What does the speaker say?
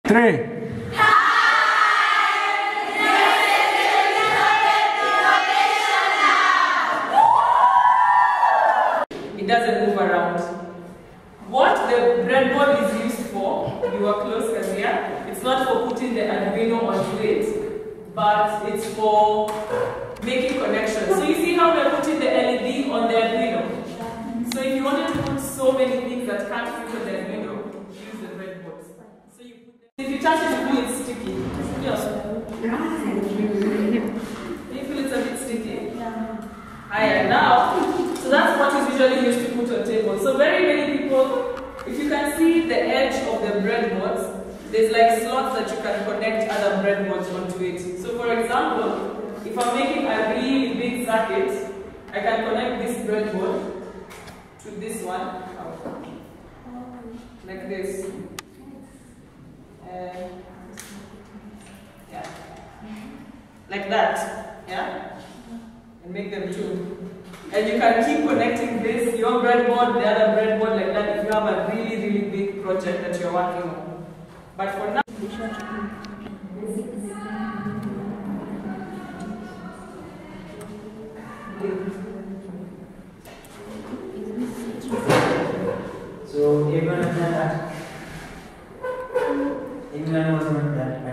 3. It doesn't move around. What the breadboard is used for, you are close, Kazia. It's not for putting the Arduino onto it, but it's for making connections. So you see how we're putting the LED on the Arduino? So if you wanted to put so many things that can't fit on the Arduino, use the breadboard. So you put them. If you touch it, you feel it's sticky. Yes. You feel it's a bit sticky? Higher now. So that's what is usually used to put on tables. So very many people, if you can see the edge of the breadboards, there's like slots that you can connect other breadboards onto it. So for example, if I'm making a really big circuit, I can connect this breadboard to this one, like this. Yeah, like that. Yeah, and make them two. And you can keep connecting this, your breadboard, the other breadboard, like that if you have a really, really big project that you're working on. But for now, so everyone was not that.